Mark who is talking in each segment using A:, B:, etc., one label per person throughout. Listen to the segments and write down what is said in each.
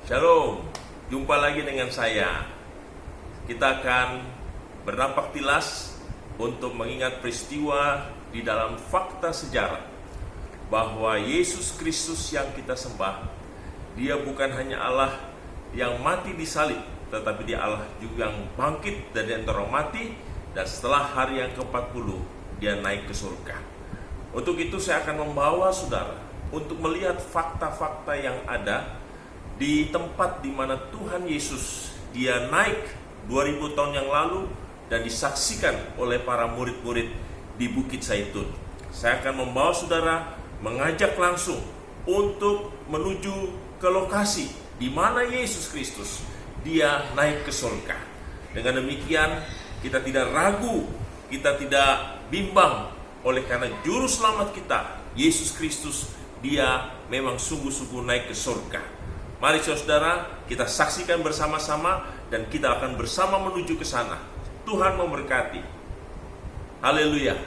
A: Shalom, jumpa lagi dengan saya. Kita akan bernampak tilas untuk mengingat peristiwa di dalam fakta sejarah bahwa Yesus Kristus yang kita sembah, Dia bukan hanya Allah yang mati di salib, tetapi Dia Allah juga yang bangkit dari antara orang mati, dan setelah hari yang ke-40 Dia naik ke surga. Untuk itu saya akan membawa saudara untuk melihat fakta-fakta yang ada di tempat di mana Tuhan Yesus Dia naik 2000 tahun yang lalu dan disaksikan oleh para murid-murid di Bukit Zaitun. Saya akan membawa saudara mengajak langsung untuk menuju ke lokasi di mana Yesus Kristus Dia naik ke surga. Dengan demikian kita tidak ragu, kita tidak bimbang, oleh karena juru selamat kita Yesus Kristus Dia memang sungguh-sungguh naik ke surga. Mari saudara, kita saksikan bersama-sama dan kita akan bersama menuju ke sana. Tuhan memberkati. Haleluya.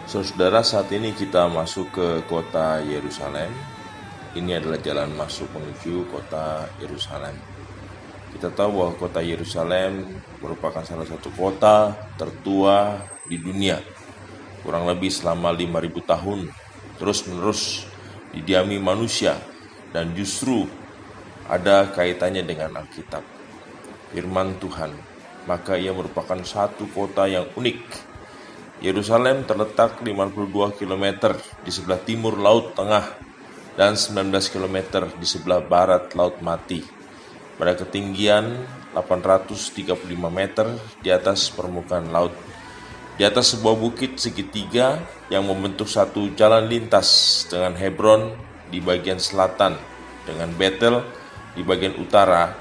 B: Saudara, saat ini kita masuk ke kota Yerusalem. Ini adalah jalan masuk menuju kota Yerusalem. Kita tahu bahwa kota Yerusalem merupakan salah satu kota tertua di dunia. Kurang lebih selama 5.000 tahun terus-menerus didiami manusia, dan justru ada kaitannya dengan Alkitab, firman Tuhan. Maka ia merupakan satu kota yang unik. Yerusalem terletak 52 km di sebelah timur Laut Tengah dan 19 km di sebelah barat Laut Mati, pada ketinggian 835 meter di atas permukaan laut. Di atas sebuah bukit segitiga yang membentuk satu jalan lintas dengan Hebron di bagian selatan, dengan Betel di bagian utara,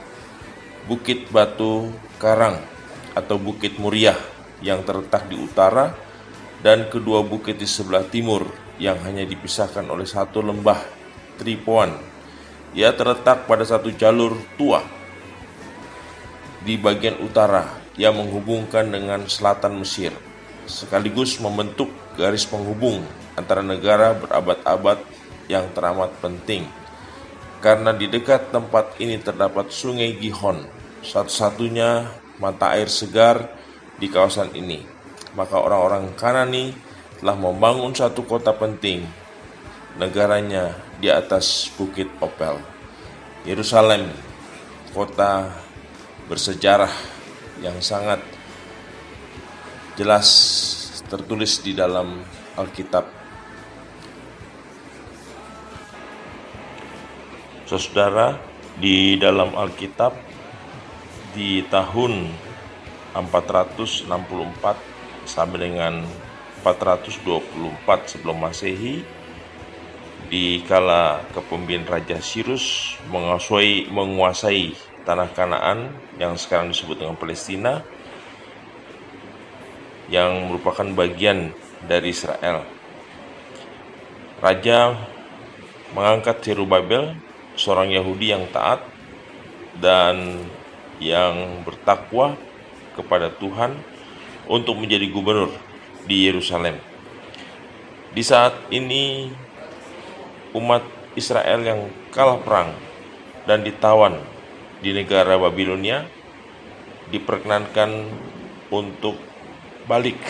B: Bukit Batu Karang atau Bukit Muriah yang terletak di utara, dan kedua bukit di sebelah timur yang hanya dipisahkan oleh satu lembah Tripoan. Ia terletak pada satu jalur tua di bagian utara yang menghubungkan dengan selatan Mesir, sekaligus membentuk garis penghubung antara negara berabad-abad yang teramat penting, karena di dekat tempat ini terdapat sungai Gihon, satu-satunya mata air segar di kawasan ini. Maka orang-orang Kanani telah membangun satu kota penting, negaranya di atas Bukit Opel. Yerusalem, kota bersejarah yang sangat jelas tertulis di dalam Alkitab. Saudara, di dalam Alkitab di tahun 464 sampai dengan 424 sebelum Masehi, di kala kepemimpinan Raja Sirus menguasai tanah Kanaan yang sekarang disebut dengan Palestina, yang merupakan bagian dari Israel. Raja mengangkat Zerubabel, seorang Yahudi yang taat dan yang bertakwa kepada Tuhan, untuk menjadi gubernur di Yerusalem. Di saat ini umat Israel yang kalah perang dan ditawan di negara Babilonia diperkenankan untuk balik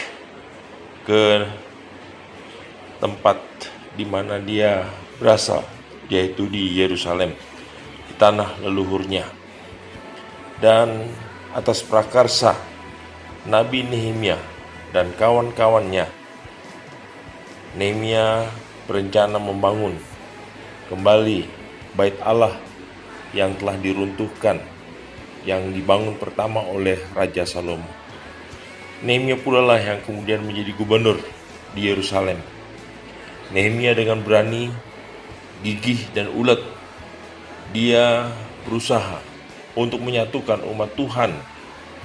B: ke tempat di mana dia berasal, yaitu di Yerusalem, di tanah leluhurnya. Dan atas prakarsa Nabi Nehemia dan kawan-kawannya, Nehemia berencana membangun kembali Bait Allah yang telah diruntuhkan, yang dibangun pertama oleh Raja Salomo. Nehemia pula lah yang kemudian menjadi gubernur di Yerusalem. Nehemia dengan berani, gigih dan ulet, dia berusaha untuk menyatukan umat Tuhan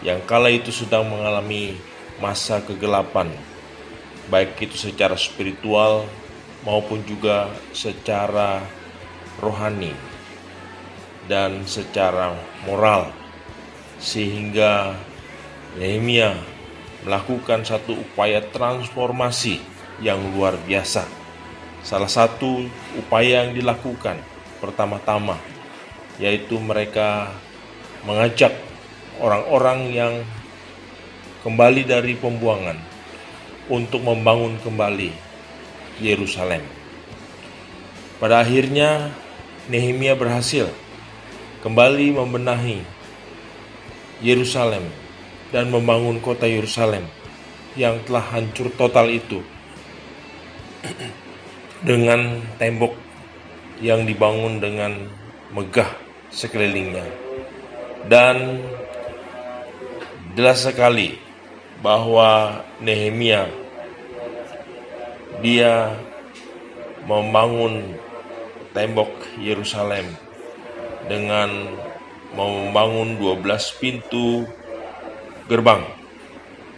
B: yang kala itu sedang mengalami masa kegelapan, baik itu secara spiritual maupun juga secara rohani dan secara moral, sehingga Nehemia melakukan satu upaya transformasi yang luar biasa. Salah satu upaya yang dilakukan pertama-tama, yaitu mereka mengajak orang-orang yang kembali dari pembuangan untuk membangun kembali Yerusalem. Pada akhirnya Nehemia berhasil kembali membenahi Yerusalem dan membangun kota Yerusalem yang telah hancur total itu dengan tembok yang dibangun dengan megah sekelilingnya. Dan jelas sekali bahwa Nehemia dia membangun tembok Yerusalem dengan membangun 12 pintu gerbang,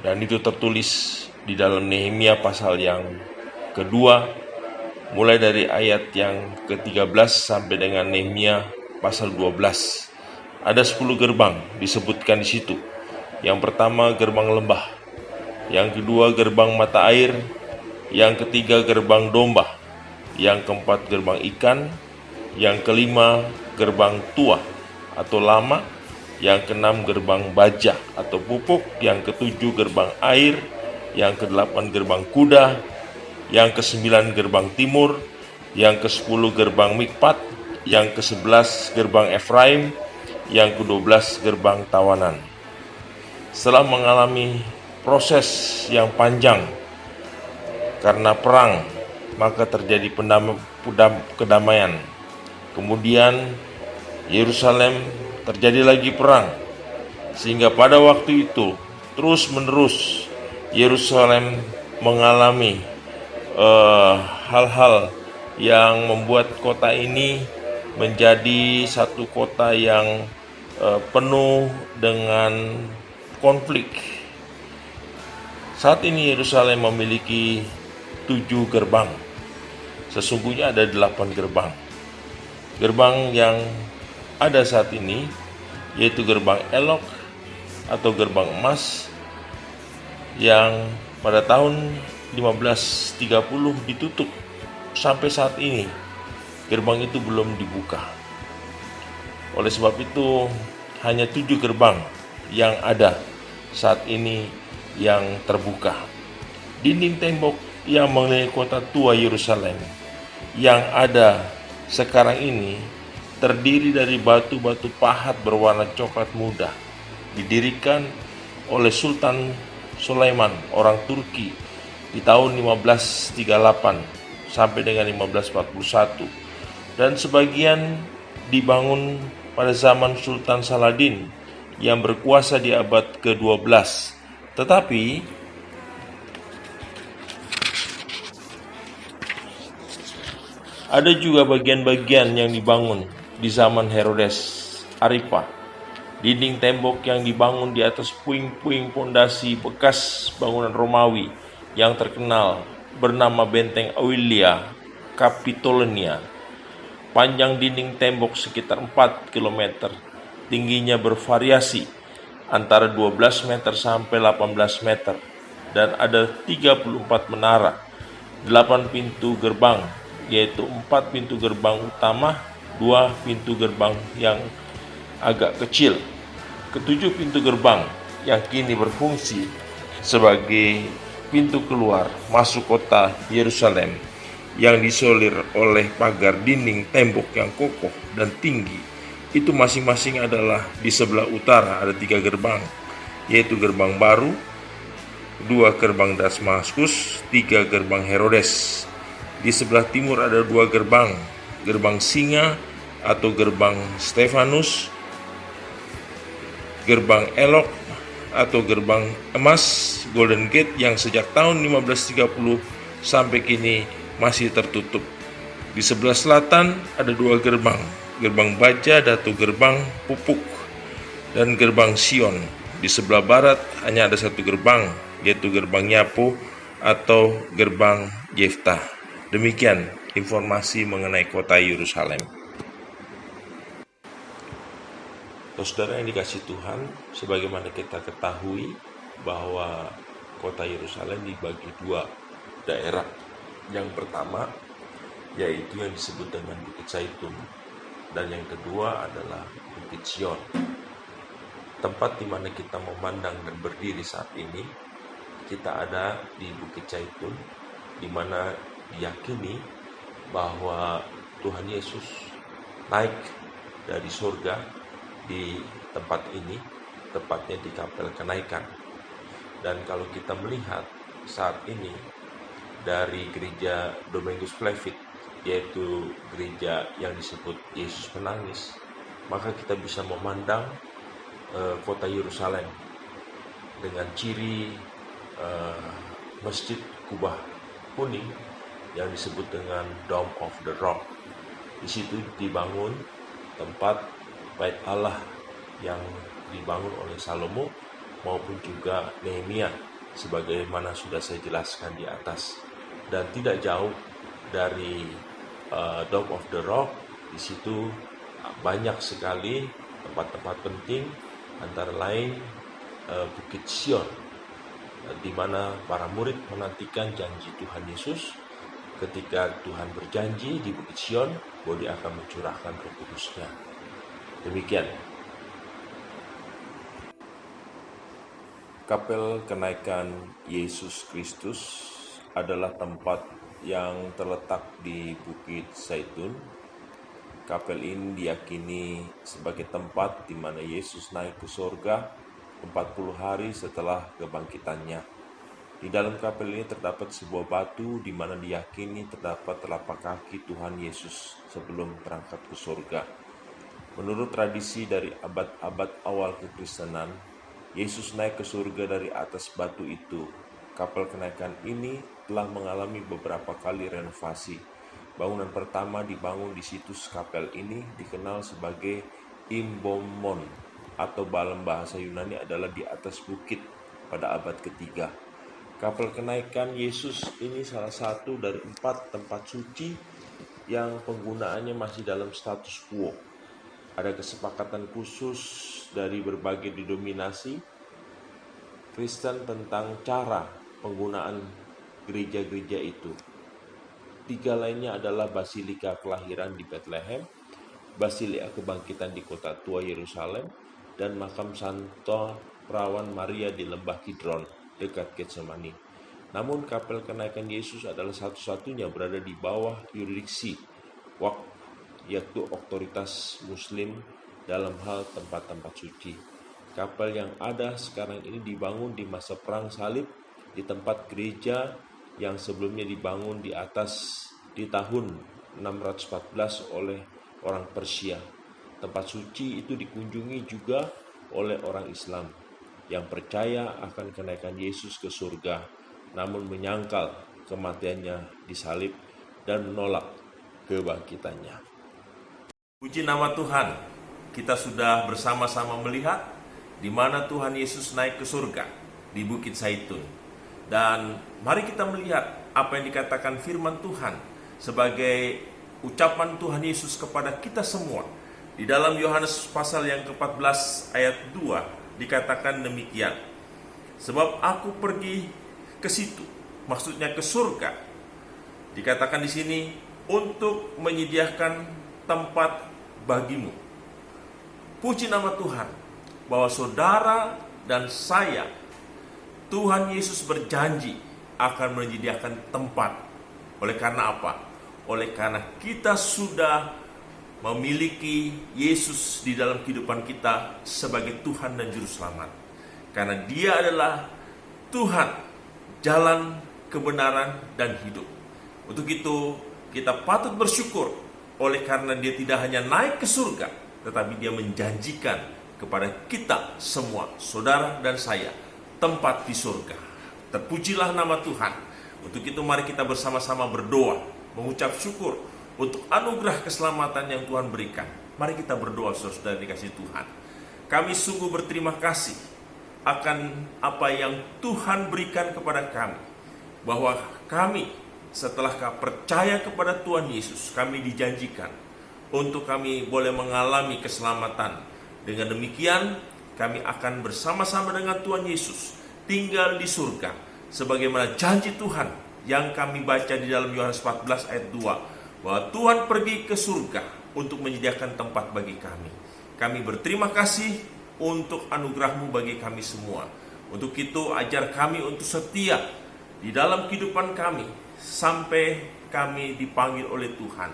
B: dan itu tertulis di dalam Nehemia pasal yang kedua mulai dari ayat yang ke-13 sampai dengan Nehemia pasal 12. Ada 10 gerbang disebutkan di situ. Yang pertama gerbang lembah, yang kedua gerbang mata air, yang ketiga gerbang domba, yang keempat gerbang ikan, yang kelima gerbang tua atau lama, yang keenam gerbang baja atau pupuk, yang ketujuh gerbang air, yang kedelapan gerbang kuda, yang kesembilan gerbang timur, yang ke-10 gerbang Mikpat, yang ke-11 gerbang Efraim, yang ke-12 gerbang tawanan. Setelah mengalami proses yang panjang karena perang, maka terjadi kedamaian. Kemudian Yerusalem terjadi lagi perang, sehingga pada waktu itu terus-menerus Yerusalem mengalami hal-hal yang membuat kota ini menjadi satu kota yang penuh dengan konflik. Saat ini Yerusalem memiliki 7 gerbang. Sesungguhnya ada 8 gerbang. Gerbang yang ada saat ini yaitu gerbang Elok atau gerbang emas, yang pada tahun 1530 ditutup. Sampai saat ini gerbang itu belum dibuka. Oleh sebab itu hanya 7 gerbang yang ada saat ini yang terbuka. Dinding tembok yang mengelilingi kota tua Yerusalem yang ada sekarang ini terdiri dari batu-batu pahat berwarna coklat muda, didirikan oleh Sultan Sulaiman orang Turki di tahun 1538 sampai dengan 1541, dan sebagian dibangun pada zaman Sultan Saladin yang berkuasa di abad ke-12. Tetapi ada juga bagian-bagian yang dibangun di zaman Herodes Agripa. Dinding tembok yang dibangun di atas puing-puing pondasi bekas bangunan Romawi yang terkenal bernama Benteng Aemilia Capitolina. Panjang dinding tembok sekitar 4 km, tingginya bervariasi antara 12 meter sampai 18 meter, dan ada 34 menara, 8 pintu gerbang, yaitu 4 pintu gerbang utama, 2 pintu gerbang yang agak kecil, ke-7 pintu gerbang yang kini berfungsi sebagai pintu keluar masuk kota Yerusalem yang disolir oleh pagar dinding tembok yang kokoh dan tinggi. Itu masing-masing adalah di sebelah utara ada 3 gerbang, yaitu gerbang baru, 2 gerbang Damaskus, 3 gerbang Herodes. Di sebelah timur ada 2 gerbang, gerbang singa atau gerbang Stefanus, gerbang Elok atau gerbang emas Golden Gate yang sejak tahun 1530 sampai kini masih tertutup. Di sebelah selatan ada 2 gerbang, gerbang baja atau gerbang pupuk, dan gerbang Sion. Di sebelah barat hanya ada 1 gerbang, yaitu gerbang Yapo atau gerbang Yeftah. Demikian informasi mengenai kota Yerusalem. Saudara yang dikasih Tuhan, sebagaimana kita ketahui bahwa kota Yerusalem dibagi 2 daerah. Yang pertama yaitu yang disebut dengan Bukit Zaitun, dan yang kedua adalah Bukit Sion. Tempat di mana kita memandang dan berdiri saat ini, kita ada di Bukit Zaitun, di mana diyakini bahwa Tuhan Yesus naik dari surga di tempat ini, tepatnya di Kapel Kenaikan. Dan kalau kita melihat saat ini dari gereja Domingus Flevit, yaitu gereja yang disebut Yesus Menangis, maka kita bisa memandang kota Yerusalem dengan ciri masjid kubah kuning yang disebut dengan Dome of the Rock. Di situ dibangun tempat bait Allah yang dibangun oleh Salomo maupun juga Nehemia, sebagaimana sudah saya jelaskan di atas. Dan tidak jauh dari Dome of the Rock, di situ banyak sekali tempat-tempat penting, antara lain Bukit Sion, di mana para murid menantikan janji Tuhan Yesus ketika Tuhan berjanji di Bukit Sion bahwa Dia akan mencurahkan Roh Kudus-Nya. Demikian. Kapel Kenaikan Yesus Kristus adalah tempat yang terletak di Bukit Zaitun. Kapel ini diyakini sebagai tempat di mana Yesus naik ke surga 40 hari setelah kebangkitannya. Di dalam kapel ini terdapat sebuah batu di mana diyakini terdapat telapak kaki Tuhan Yesus sebelum berangkat ke surga. Menurut tradisi dari abad-abad awal kekristenan, Yesus naik ke surga dari atas batu itu. Kapel Kenaikan ini telah mengalami beberapa kali renovasi. Bangunan pertama dibangun di situs kapel ini dikenal sebagai Imbomon, atau dalam bahasa Yunani adalah di atas bukit, pada abad ketiga. Kapel Kenaikan Yesus ini salah satu dari 4 tempat suci yang penggunaannya masih dalam status quo. Ada kesepakatan khusus dari berbagai denominasi Kristen tentang cara penggunaan gereja-gereja itu. 3 lainnya adalah Basilika Kelahiran di Bethlehem, Basilika Kebangkitan di Kota Tua Yerusalem, dan makam Santo Perawan Maria di Lembah Kidron dekat Getsemani. Namun Kapel Kenaikan Yesus adalah satu-satunya berada di bawah yurisdiksi Waqf, yaitu otoritas Muslim dalam hal tempat-tempat suci. Kapel yang ada sekarang ini dibangun di masa Perang Salib di tempat gereja yang sebelumnya dibangun di tahun 614 oleh orang Persia. Tempat suci itu dikunjungi juga oleh orang Islam yang percaya akan kenaikan Yesus ke surga, namun menyangkal kematiannya di salib dan menolak kebangkitannya.
A: Puji nama Tuhan, kita sudah bersama-sama melihat di mana Tuhan Yesus naik ke surga di Bukit Zaitun. Dan mari kita melihat apa yang dikatakan firman Tuhan sebagai ucapan Tuhan Yesus kepada kita semua. Di dalam Yohanes pasal yang ke-14 ayat 2 dikatakan demikian. Sebab aku pergi ke situ, maksudnya ke surga. Dikatakan di sini untuk menyediakan tempat bagimu. Puji nama Tuhan bahwa saudara dan saya, Tuhan Yesus berjanji akan menyediakan tempat. Oleh karena apa? Oleh karena kita sudah memiliki Yesus di dalam kehidupan kita sebagai Tuhan dan Juru Selamat. Karena Dia adalah Tuhan, jalan, kebenaran, dan hidup. Untuk itu kita patut bersyukur oleh karena Dia tidak hanya naik ke surga, tetapi Dia menjanjikan kepada kita semua, saudara dan saya, tempat di surga. Terpujilah nama Tuhan. Untuk itu mari kita bersama-sama berdoa, mengucap syukur untuk anugerah keselamatan yang Tuhan berikan. Mari kita berdoa, saudara dikasih Tuhan. Kami sungguh berterima kasih akan apa yang Tuhan berikan kepada kami. Bahwa kami setelah percaya kepada Tuhan Yesus, kami dijanjikan untuk kami boleh mengalami keselamatan. Dengan demikian, kami akan bersama-sama dengan Tuhan Yesus tinggal di surga, sebagaimana janji Tuhan yang kami baca di dalam Yohanes 14 ayat 2, bahwa Tuhan pergi ke surga untuk menyediakan tempat bagi kami. Kami berterima kasih untuk anugerah-Mu bagi kami semua. Untuk itu ajar kami untuk setia di dalam kehidupan kami sampai kami dipanggil oleh Tuhan.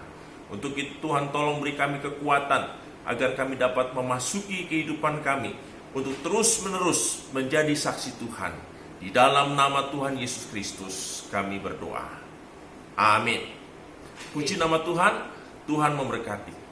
A: Untuk itu Tuhan tolong beri kami kekuatan agar kami dapat memasuki kehidupan kami untuk terus-menerus menjadi saksi Tuhan. Di dalam nama Tuhan Yesus Kristus kami berdoa. Amin. Puji nama Tuhan, Tuhan memberkati.